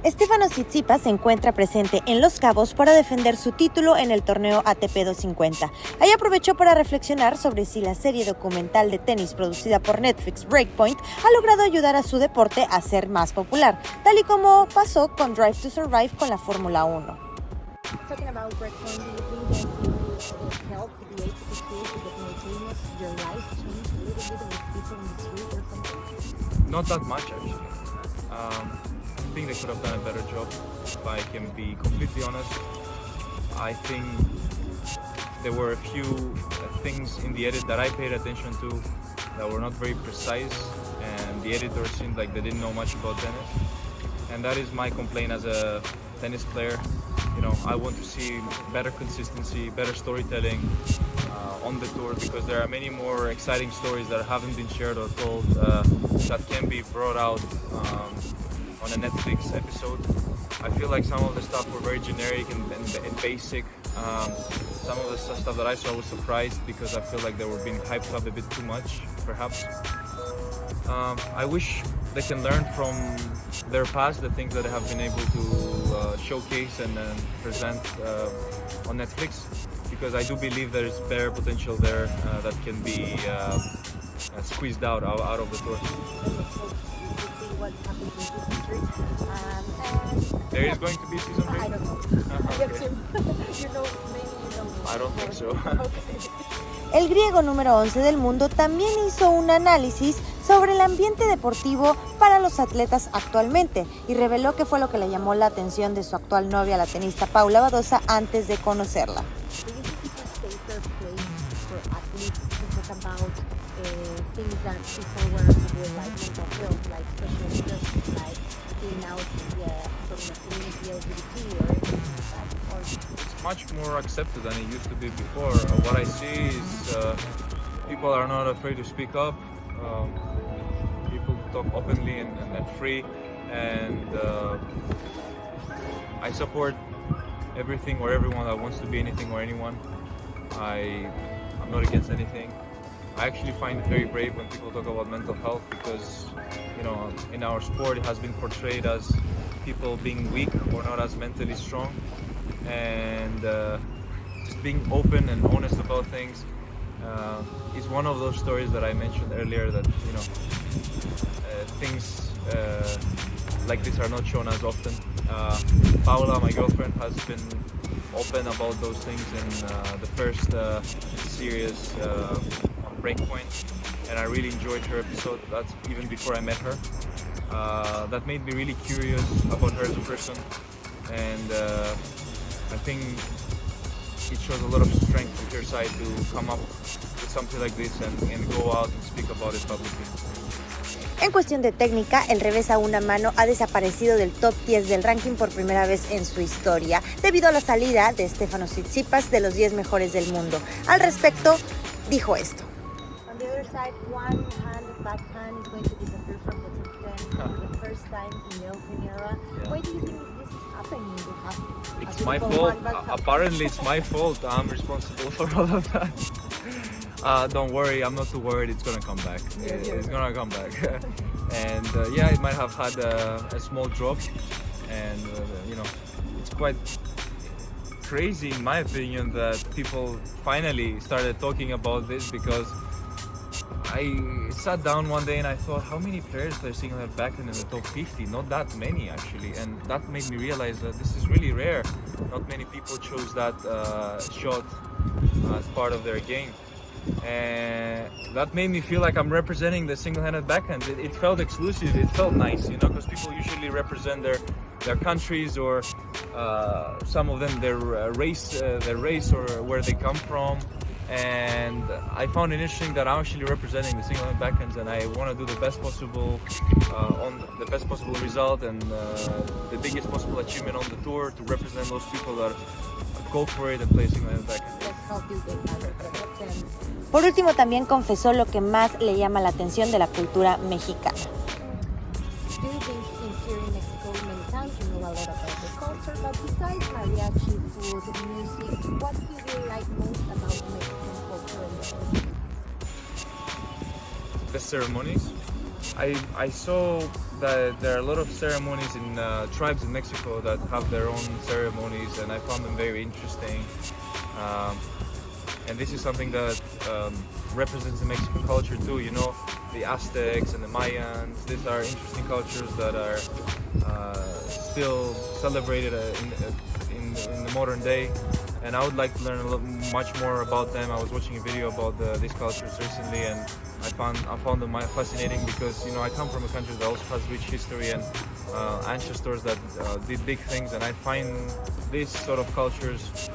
Stefanos Tsitsipas se encuentra presente en Los Cabos para defender su título en el torneo ATP 250. Ahí aprovechó para reflexionar sobre si la serie documental de tenis producida por Netflix, Breakpoint, ha logrado ayudar a su deporte a ser más popular, tal y como pasó con Drive to Survive con la Fórmula 1. Talking about Breakpoint, do you think it helped the age to get more famous? Your life changed a little bit with people in the street or something? Not that much actually. I think they could have done a better job, if I can be completely honest. I think there were a few things in the edit that I paid attention to that were not very precise, and the editor seemed like they didn't know much about tennis. And that is my complaint as a tennis player. You know, I want to see better consistency, better storytelling on the tour, because there are many more exciting stories that haven't been shared or told that can be brought out on a Netflix episode. I feel like some of the stuff were very generic and basic. Some of the stuff that I saw was surprised because I feel like they were being hyped up a bit too much, perhaps. I wish they can learn from their past, the things that they have been able to showcase and present on Netflix, because I do believe there is better potential there that can be squeezed out of the tour. What happens in season 3? There is going to be season 3? I don't know. Okay. You know, maybe you don't know. I don't think so. Okay. El griego número 11 del mundo también hizo un análisis sobre el ambiente deportivo para los atletas actualmente y reveló qué fue lo que le llamó la atención de su actual novia, la tenista Paula Badosa, antes de conocerla. Do you think it's a safer place for athletes to talk about things that people were doing, like mental health, like social justice, like being out from the community LGBT or anything like that? Or It's much more accepted than it used to be before. What I see is people are not afraid to speak up. People talk openly and free, and I support everything or everyone that wants to be anything or anyone. I'm not against anything. I actually find it very brave when people talk about mental health, because, you know, in our sport it has been portrayed as people being weak or not as mentally strong, and just being open and honest about things is one of those stories that I mentioned earlier, that, you know, things like this are not shown as often. Paula, my girlfriend, has been open about those things in the first series on Breakpoint, and I really enjoyed her episode. That's even before I met her. That made me really curious about her as a person, and I think it shows a lot of strength with her side to come up with something like this and go out and speak about it publicly. En cuestión de técnica, el revés a una mano ha desaparecido del top 10 del ranking por primera vez en su historia, debido a la salida de Stefanos Tsitsipas de los 10 mejores del mundo. Al respecto, dijo esto. on the other side, one hand, backhand is going to disappear from the top 10 for the first time in the Open era. Yeah. Why do you think this is happening? You have a It's my beautiful fault. one backhand. Apparently, it's my fault. I'm responsible for all of that. Don't worry, I'm not too worried. It's gonna come back. It's gonna come back. And yeah, it might have had a small drop, and you know, it's quite crazy in my opinion that people finally started talking about this, because I sat down one day and I thought, how many players are single head backhand in the top 50? Not that many actually, and that made me realize that this is really rare. Not many people chose that shot as part of their game, and that made me feel like I'm representing the single-handed backhand. It felt exclusive. It felt nice, you know, because people usually represent their countries, or some of them their race or where they come from. And I found it interesting that I'm actually representing the single-handed backhands, and I want to do the best possible on the best possible result and the biggest possible achievement on the tour to represent those people that go for it and play single-handed backhand. Let's help you get out of the top 10. Por último, también confesó lo que más le llama la atención de la cultura mexicana. Do you think in here in Mexico many times you know a lot about the culture, but besides mariachi, food, music, what do you like most about Mexican culture and the The ceremonies. I saw that there are a lot of ceremonies in tribes in Mexico that have their own ceremonies, and I found them very interesting. And this is something that represents the Mexican culture too. You know, the Aztecs and the Mayans. These are interesting cultures that are still celebrated in the modern day. And I would like to learn much more about them. I was watching a video about these cultures recently, and I found them fascinating because, you know, I come from a country that also has rich history and ancestors that did big things, and I find these sort of cultures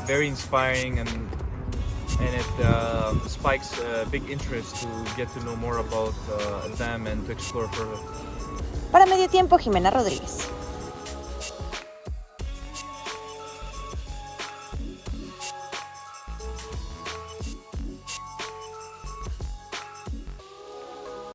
very inspiring, and it spikes big interest to get to know more about them and to explore further. Para Mediotiempo, Jimena Rodríguez.